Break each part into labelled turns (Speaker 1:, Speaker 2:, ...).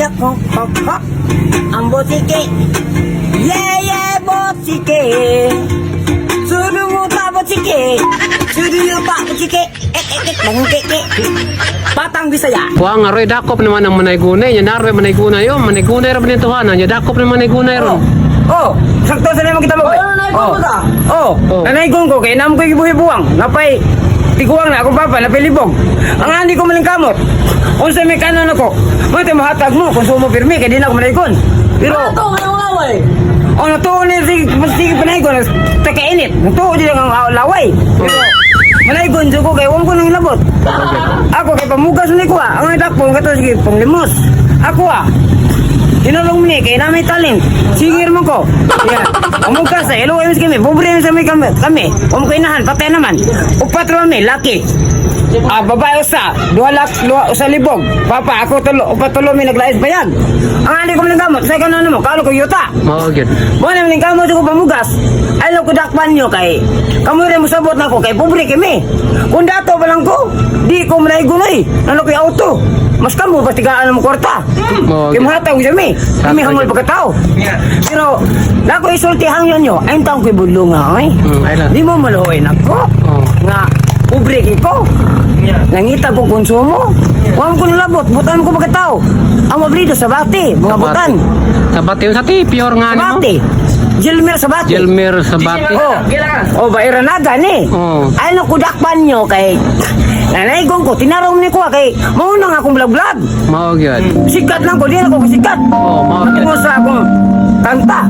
Speaker 1: Hop, hop, hop. Ang botike. Yeah, botike. Suruh mo pa botike. Suruh mo pa botike. Bangun keke. Patang Bisaya.
Speaker 2: Wah ngaroy dakop naman ang manaygunay. Nya naroy manaygunay yo, manaygunay ra man tuhanan. Nya dakop na manaygunay ron.
Speaker 1: Oh, sakto sa nimo kita mo. Oh, nanaygon ko kay nam ko gibuhi-buwang. Napay tiguang na ako papa, napay libog. Ang andi ko maling kamot. Unsa may kanon ako? Mo te mahatag mo kung sumo pirmi kay di na ako manaygon. Pero oh, natuon ni sige panaygon, takainit. Natuon di ang laway. Pero manaygon jud ko kay wong ko nang labot. Ako kay pamugas ni ko ang dakpong kato sige panglimos. Ako tinulong ni kay na may talent. Sige mo ko. Yeah. Pamugas sa elo ayos kami. Pobre sa may kami. Om ko inahan patay naman. Upat ra mi laki. Babae usa, 2,00,000 libog. Papa, ako upat tulo mi naglaes bayad. Ang ani ko man gamot, sa kanon mo, kalo ko yuta.
Speaker 2: Mao gyud.
Speaker 1: Mo na man gamot ko pamugas. Ay lo ko dakpan nyo kay. Kamu rin mo sabot na ko kay pobre kami. Kung dato ba lang ko, di ko malay gunay. Ano ko auto. Mas kamu pastigaan mo kwarta.
Speaker 2: Mao
Speaker 1: Kaya
Speaker 2: gyud.
Speaker 1: mahataw ko mi. Kami hamol pagkatao. Pero nako isultihan nyo, ay taong ko'y budlo nga, ay.
Speaker 2: Ay lang.
Speaker 1: Di mo maluhoy na ko.
Speaker 2: Oh.
Speaker 1: Nga, pobre ko. Nangita ko konsumo. Huwag ko nilabot, butan ko pagkatao. Ang mablido sa bati, mga butan.
Speaker 2: Sa bati sa ti pure nga
Speaker 1: Sa
Speaker 2: nimo.
Speaker 1: bati. Jilmer sa bati.
Speaker 2: Jelmer sa bati.
Speaker 1: Oh, bairanaga ni.
Speaker 2: Oh.
Speaker 1: Ay nakudakpan nyo kay nanaygon ko, tinaraw ni ko kay maunang akong vlog-vlog.
Speaker 2: Mao gyud.
Speaker 1: Sikat lang ko, di ako sikat.
Speaker 2: Oh, mao gyud.
Speaker 1: Mo sa akong kanta.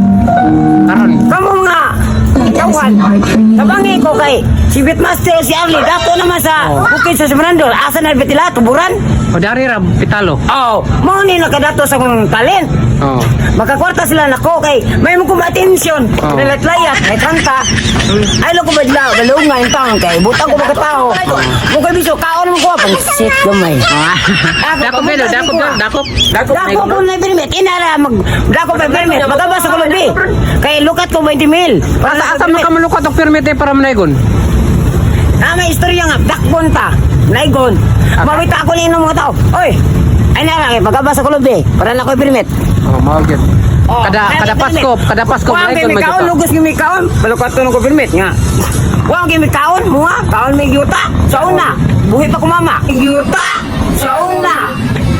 Speaker 2: Karon.
Speaker 1: Kamu nga, kawan. Tabangi ko kay si Beatmaster, si Arlie, dato naman sa bukid sa Semarandol. Asa na betila, tuburan?
Speaker 2: O dari ra pitalo.
Speaker 1: Oh, mo ni nakadato sa akong talent.
Speaker 2: Oh.
Speaker 1: Magkakwarta sila nako kay may mo kong atensyon.
Speaker 2: Oh.
Speaker 1: Nalatlayat, may kanta. Ay lo ko badla, galunga intang kay butang ko pagkatao. Mo kay biso kaon mo ko pang sit gamay.
Speaker 2: Dakop bedo, dakop.
Speaker 1: Dako ko na permit, inara mag dako pa permit, magabas ako labi. Kay lukat ko 20 mil.
Speaker 2: Asa man ka malukat og permit para manaygon?
Speaker 1: May istorya nga, dakbon ta. Naigon. Mawita ako nino mga tao. Oy, ay nara kay magabas ako labi. Para na ko permit.
Speaker 2: Oh, mao gyud.
Speaker 1: Oh,
Speaker 2: Kada Pasko
Speaker 1: Wang
Speaker 2: manaygon
Speaker 1: kami kaon, lugos kami kaon. Balukat to ko permit nga. Wang kami kaon, mga kaon may yuta. Sa una, buhi pa kumama. Yuta. Sa una,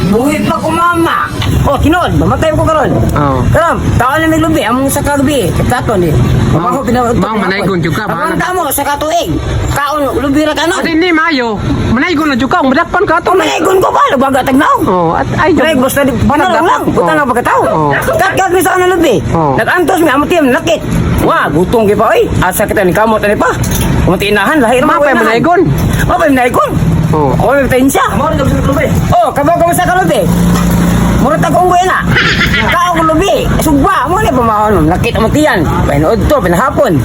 Speaker 1: buhi pa kumama. Oh, kinod, mamatay ko karon.
Speaker 2: Oh.
Speaker 1: Karon, kaon na may lubi, among sa kagabi. Kataton di. Mabaho pinawag.
Speaker 2: Bang manaygon jud ka,
Speaker 1: Ang
Speaker 2: bahala.
Speaker 1: tamo sa katuig. Kaon, lubi ra kanon.
Speaker 2: Ate ni mayo. Manaygon na jud ka, madakpan ka to.
Speaker 1: Manaygon ko ba? Lubaga tagnaw.
Speaker 2: Oh, at ay
Speaker 1: Ay,
Speaker 2: jud.
Speaker 1: basta di panalo lang. Buta na pagkatao.
Speaker 2: Oh.
Speaker 1: Kat mi sa kanang lubi.
Speaker 2: Oh.
Speaker 1: Nagantos mi amo tiyem nakit. Wah, gutong ki pa oy. Asa kita ni kamot ani pa. Kumunti inahan lahir mo.
Speaker 2: Mapay manaygon.
Speaker 1: Mapay manaygon.
Speaker 2: Oh.
Speaker 1: Oh, may tensya. Oh, kabaw ka sa kalubi. Murot akong buhay na. Kao ko lubi. Sugba mo ni pamahon. Nakit amo tiyan. Painood to pinahapon.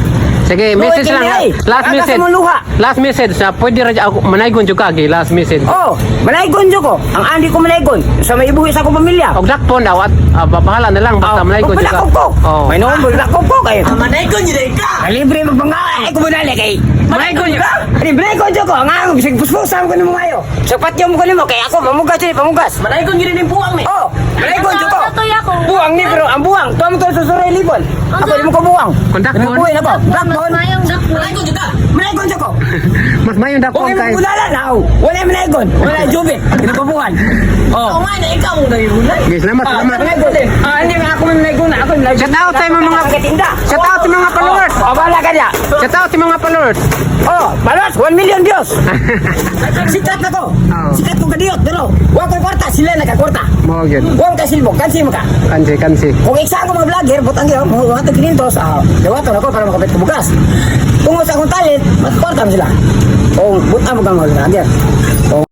Speaker 2: Sige, message lang. Last message. Last message sa pwede ra ako manaygon jud ka gi last message.
Speaker 1: Oh, malaygon jud ko. Ang andi ko malaygon sa may ibuhi sa akong pamilya.
Speaker 2: Og dakpon daw at bahala na lang basta manaygon jud ka.
Speaker 1: Oh. May noon bulak ko kay.
Speaker 3: Manaygon yun ka!
Speaker 1: Libre magbangay ko bunali kay.
Speaker 2: Manaygon jud ka.
Speaker 1: Libre ko jud ko. Nga bisig puspusan ko nimo ngayo. Sa patyo mo ko nimo kay ako pamugas ni pamugas.
Speaker 3: Manaygon yun yung buwang eh!
Speaker 1: Oh, malaygon jud ko.
Speaker 4: Natutoy ako.
Speaker 1: Buwang ni pero ang buwang tuwa mo to sa suroy libon. Ako di mo ko buwang.
Speaker 2: Kondakton.
Speaker 1: Buhay na ko. Dakbon.
Speaker 4: Mayong dakpo.
Speaker 3: Manaygon yun ka!
Speaker 1: Malaygon jud ko.
Speaker 2: Mas mayon dakpon
Speaker 1: Okay,
Speaker 2: kay.
Speaker 1: magulala na ako. Wala malaygon. Wala jubit. Kinabubuhan.
Speaker 3: Oo
Speaker 1: Oh.
Speaker 3: nga na, ikaw ang nayunan!
Speaker 2: Okay, salamat.
Speaker 1: Hindi nga ako may malaygon na. Ako may malaygon.
Speaker 2: Shout out sa mga
Speaker 1: Katinda.
Speaker 2: Shout out sa mga followers.
Speaker 1: Oh, bahala ka niya.
Speaker 2: Shout out sa mga followers.
Speaker 1: Oh, balas, 1 million views. Sikat na ko.
Speaker 2: Oh.
Speaker 1: Sikat ko kadiyot, pero huwag ko kwarta, sila nagkakwarta.
Speaker 2: Mao gyud.
Speaker 1: Huwag ka silbog, kansi mo ka.
Speaker 2: Kansi.
Speaker 1: Kung isa ako mga vlogger, butang yun, mga tagkinintos, dawato na ko para makapit ko bukas. Kung sa akong talent, mas kwarta mo sila. Kung butang mo kang mga vlogger.